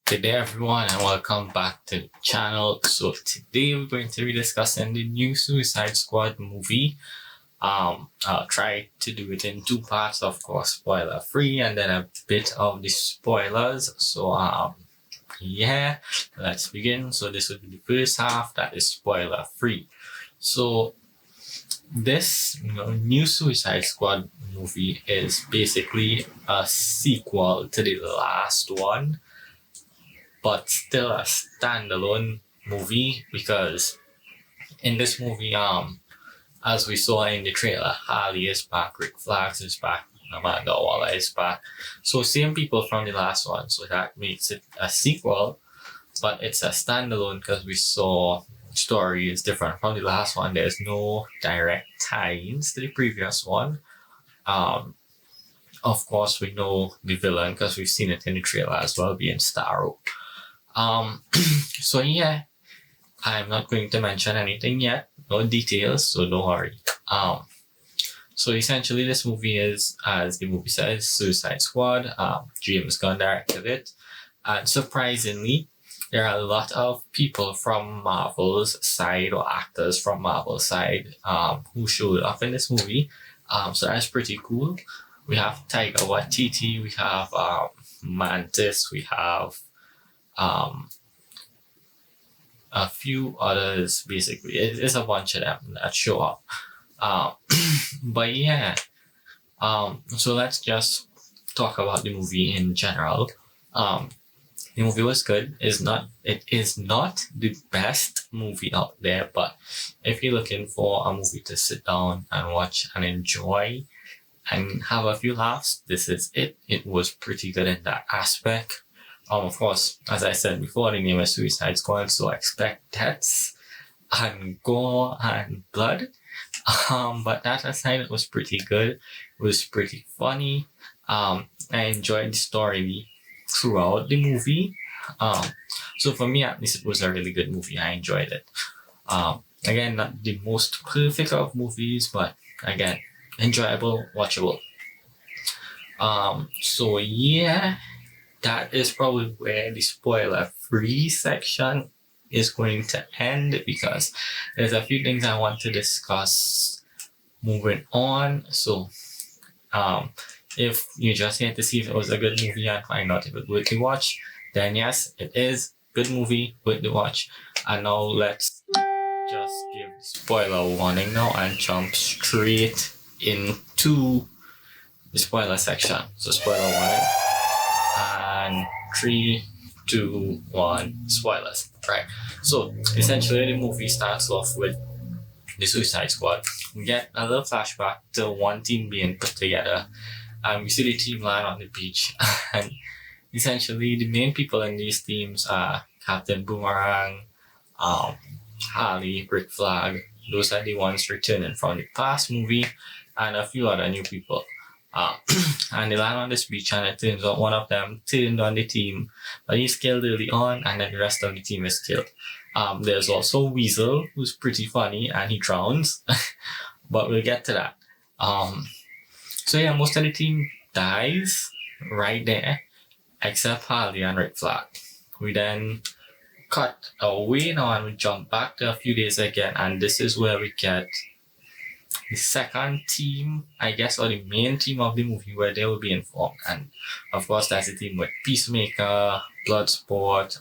Good day everyone and welcome back to the channel. So today we're going to be discussing the new Suicide Squad movie. I'll try to do it in two parts, of course, spoiler free and then a bit of the spoilers. So yeah, let's begin. So this will be the first half that is spoiler free. So this new Suicide Squad movie is basically a sequel to the last one, but still a standalone movie because in this movie, as we saw in the trailer, Harley is back, Rick Flags is back, Amanda Waller is back. So same people from the last one, so that makes it a sequel, but it's a standalone because we saw story is different from the last one. There's no direct tie-ins to the previous one. Of course, we know the villain because we've seen it in the trailer as well, being Starro. So yeah, I'm not going to mention anything yet, no details, so don't worry. So essentially this movie is, as the movie says, Suicide Squad. James Gunn directed it, and surprisingly, there are a lot of people from Marvel's side, or actors from Marvel's side, who showed up in this movie. So that's pretty cool. We have Taika Waititi, we have Mantis, we have a few others. Basically, it's a bunch of them that show up. But yeah, so let's just talk about the movie in general. The movie was good. It is not the best movie out there, but if you're looking for a movie to sit down and watch and enjoy and have a few laughs, this is it. It was pretty good in that aspect. Of course, as I said before, the name is Suicide Squad, so expect deaths and gore and blood. But that aside, it was pretty good. It was pretty funny. I enjoyed the story throughout the movie. So for me, at least, it was a really good movie. I enjoyed it. Again, not the most perfect of movies, but again, enjoyable, watchable. So yeah, that is probably where the spoiler-free section is going to end, because there's a few things I want to discuss moving on. So if you just here to see if it was a good movie and find out if it's worth to watch, then yes, it is good movie, worth to watch. And now let's just give the spoiler warning now and jump straight into the spoiler section. So spoiler warning, and 3, 2, 1, spoilers. Right. So essentially the movie starts off with the Suicide Squad. We get a little flashback to one team being put together, and we see the team lying on the beach. And essentially the main people in these teams are Captain Boomerang, Harley, Rick Flag. Those are the ones returning from the past movie, and a few other new people. And they land on this beach, and it turns out one of them turned on the team, but he's killed early on, and then the rest of the team is killed. There's also Weasel, who's pretty funny, and he drowns, but we'll get to that. So yeah, most of the team dies right there, except Harley and Rick Flag. We then cut away now and we jump back to a few days again, and this is where we get the second team, I guess, or the main team of the movie, where they will be informed. And of course, that's the team with Peacemaker, Bloodsport,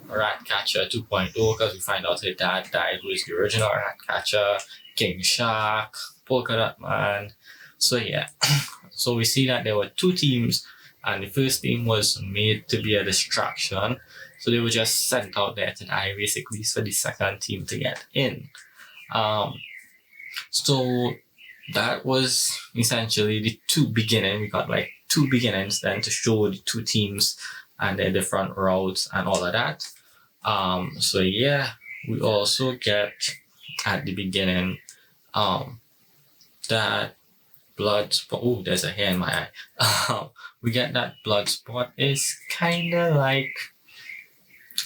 Ratcatcher 2.0, because we find out his dad died, who is the original Ratcatcher, King Shark, Polka Dot Man. So yeah, so we see that there were two teams, and the first team was made to be a distraction. So they were just sent out there to die, basically, for the second team to get in. So that was essentially the two beginnings. We got like two beginnings then to show the two teams and their different routes and all of that. So yeah, we also get at the beginning that Bloodsport. Oh, there's a hair in my eye. We get that Bloodsport is kind of like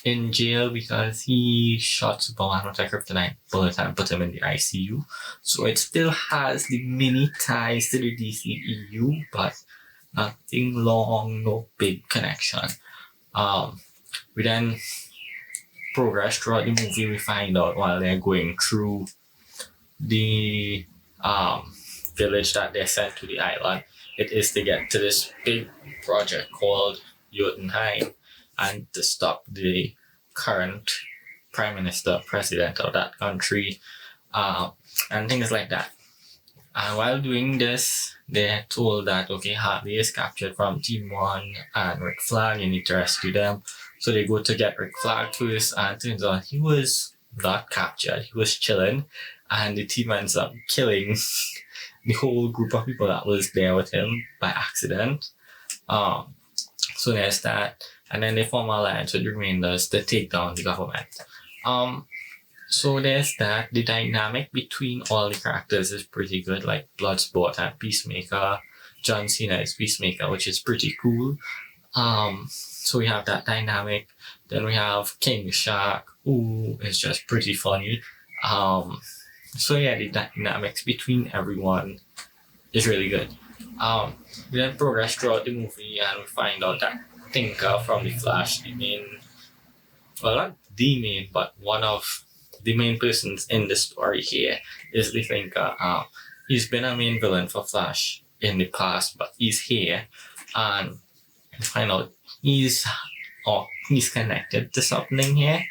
in jail because he shot Superman with a kryptonite bullet and put him in the ICU. So it still has the mini ties to the DCEU, but nothing long, no big connection. We then progress throughout the movie. We find out while they're going through the village that they're sent to the island, it is to get to this big project called Jotunheim and to stop the current prime minister, president of that country, and things like that. And while doing this, they're told that, okay, Hartley is captured from Team 1 and Rick Flag, you need to rescue them. So they go to get Rick Flag first, and turns out he was not captured, he was chilling, and the team ends up killing the whole group of people that was there with him by accident. So there's that. And then they form an alliance with the Remainders to take down the government. So there's that. The dynamic between all the characters is pretty good, like Bloodsport and Peacemaker. John Cena is Peacemaker, which is pretty cool. So we have that dynamic. Then we have King Shark, who is just pretty funny. So yeah, the dynamics between everyone is really good. We then progress throughout the movie and we find out that Tinker from The Flash, the main, well, not the main, but one of the main persons in the story here is the Tinker. He's been a main villain for Flash in the past, but he's here and we find out he's connected to something here.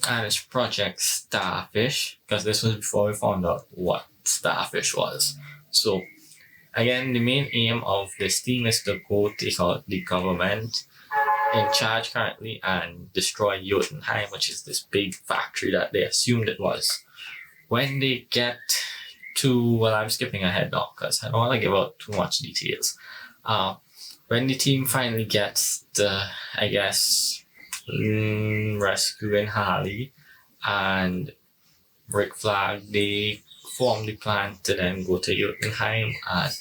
And it's Project Starfish, because this was before we found out what Starfish was. So again, the main aim of this team is to go take out the government in charge currently and destroy Jotunheim, which is this big factory that they assumed it was. When they get to, well, I'm skipping ahead now because I don't want to give out too much details. When the team finally gets the, I guess, rescuing Harley and Rick Flag, they form the plan to then go to Jotunheim, and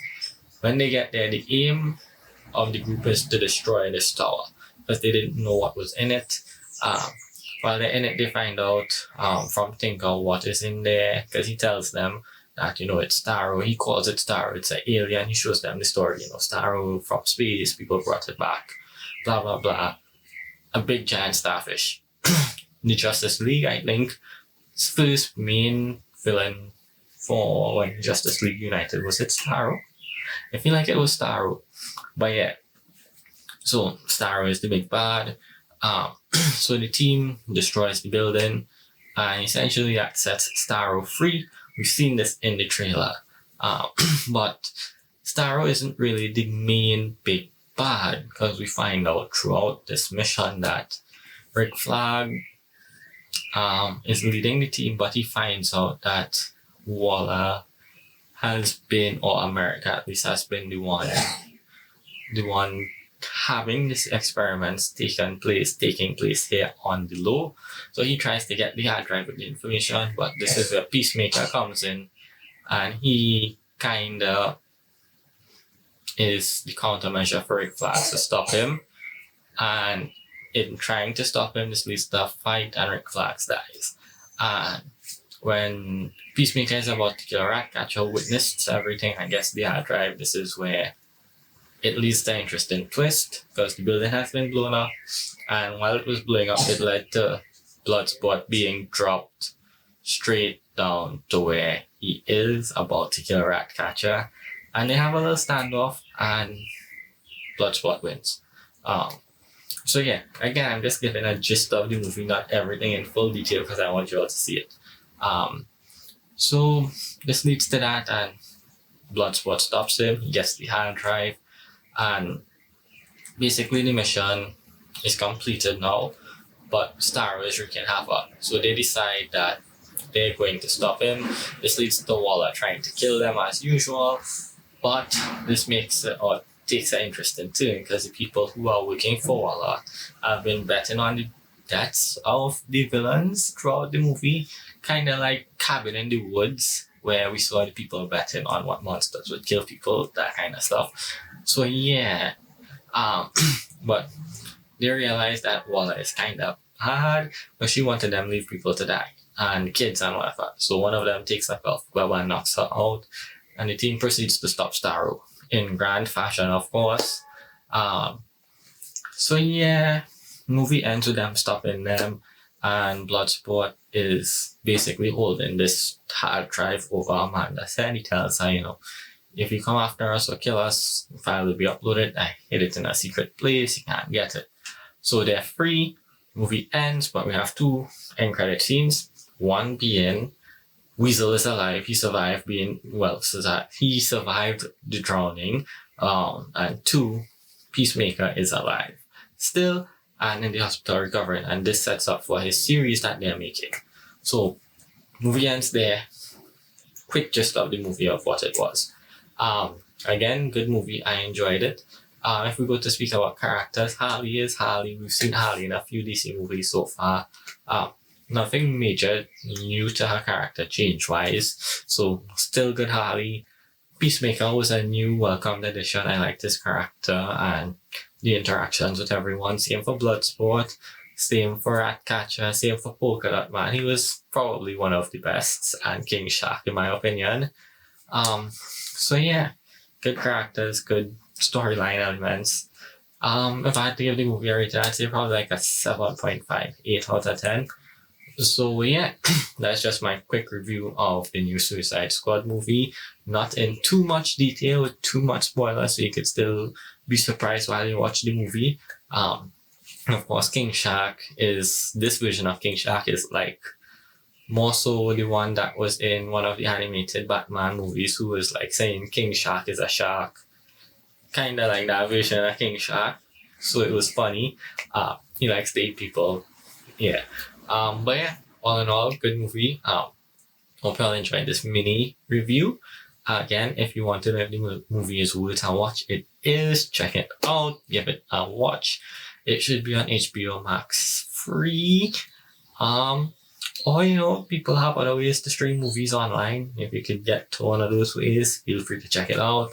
when they get there, the aim of the group is to destroy this tower because they didn't know what was in it. While they're in it, they find out from Tinker what is in there, because he tells them that, it's Starro. He calls it Starro. It's an alien. He shows them the story, Starro from space, people brought it back, blah, blah, blah. A big giant starfish. The Justice League, I think, first main villain for when Justice League United, was it Starro? I feel like it was Starro. But yeah. So Starro is the big bad. So the team destroys the building and essentially that sets Starro free. We've seen this in the trailer. But Starro isn't really the main big bad, because we find out throughout this mission that Rick Flag is leading the team, but he finds out that Waller has been, or America at least, has been the one having these experiments taking place here on the low. So he tries to get the hard drive with the information, but this is where Peacemaker comes in, and he kinda is the countermeasure for Rick Flag to stop him. And in trying to stop him, this leads to a fight and Rick Flag dies. And when Peacemaker is about to kill Ratcatcher, witnessed everything, I guess the hard drive, this is where it leads to an interesting twist, because the building has been blown up, and while it was blowing up, it led to Bloodsport being dropped straight down to where he is about to kill Ratcatcher, and they have a little standoff, and Bloodsport wins. So yeah, again, I'm just giving a gist of the movie, not everything in full detail, because I want you all to see it. So this leads to that, and Bloodsport stops him, he gets the hard drive, and basically the mission is completed now, but Starro is wreaking havoc. So they decide that they're going to stop him. This leads to Waller trying to kill them as usual, but this makes it, or takes an interesting turn, because the people who are working for Waller have been betting on the deaths of the villains throughout the movie, kind of like Cabin in the Woods, where we saw the people betting on what monsters would kill people, that kind of stuff. So yeah, but they realized that Waller is kind of hard, but she wanted them to leave people to die, and kids and whatever. So one of them takes a golf club and knocks her out, and the team proceeds to stop Starro in grand fashion, of course. So yeah, movie ends with them stopping them, and Bloodsport is basically holding this hard drive over Amanda. Said he tells her, if you come after us or kill us, the file will be uploaded. I hid it in a secret place. You can't get it. So they're free. Movie ends, but we have two end credit scenes. One being Weasel is alive. He survived he survived the drowning. And two, Peacemaker is alive still and in the hospital recovering. And this sets up for his series that they're making. So movie ends there. Quick gist of the movie of what it was. Again, good movie. I enjoyed it. If we go to speak about characters, Harley is Harley. We've seen Harley in a few DC movies so far. Nothing major new to her character change-wise. So, still good Harley. Peacemaker was a new welcomed addition. I liked his character and the interactions with everyone. Same for Bloodsport. Same for Ratcatcher. Same for Polka Dot Man. He was probably one of the best. And King Shark, in my opinion. So yeah, good characters, good storyline elements. If I had to give the movie a rating, I'd say probably like a 7.5, 8 out of 10. So yeah, that's just my quick review of the new Suicide Squad movie. Not in too much detail with too much spoilers, so you could still be surprised while you watch the movie. Of course, this version of King Shark is like more so the one that was in one of the animated Batman movies, who was like saying King Shark is a shark. Kinda like that version of King Shark. So it was funny. He likes to eat people. Yeah. But yeah, all in all, good movie. Hope y'all enjoyed this mini review. Again, if you want to know if the movie is worth a watch, it is. Check it out. Give it a watch. It should be on HBO Max free. Or, people have other ways to stream movies online. If you could get to one of those ways, feel free to check it out.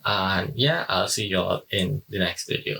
And yeah, I'll see y'all in the next video.